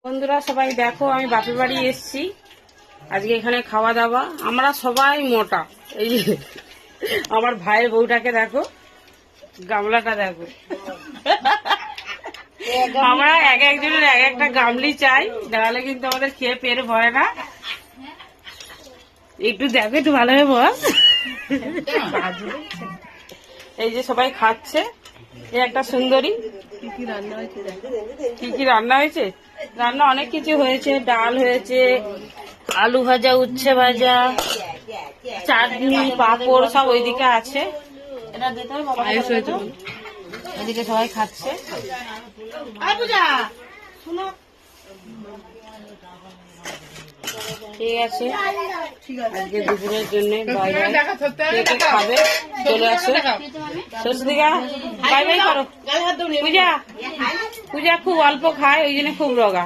বন্ধুরা সবাই দেখো, আমি বাপের বাড়ি এসেছি আজকে। এখানে খাওয়া দাওয়া, আমরা সবাই মোটা। এই যে আমার ভাইয়ের বউটাকে দেখো, গামলাটা দেখো। আমরা এক একজনের এক একটা গামলি চাই, নাহলে কিন্তু আমাদের খেয়ে পেট ভরে না। একটু দেখো, একটু ভালোভাবে বল। এই যে সবাই খাচ্ছে, এই একটা সুন্দরী। কি কি রান্না হয়েছে? রান্না অনেক কিছু হয়েছে, ডাল হয়েছে, আলু ভাজা, উচ্ছে ভাজা, চাটনি, পাঁপড় সব ওইদিকে আছে। এদিকে সবাই খাচ্ছে। ঠিক আছে, আজকে দুপুরের জন্য বাই বাই। কে খাবে চলে আসো। সরস্বতীকা বাই বাই করো। পূজা খুব অল্প খায়, ওই জন্য খুব রোগা।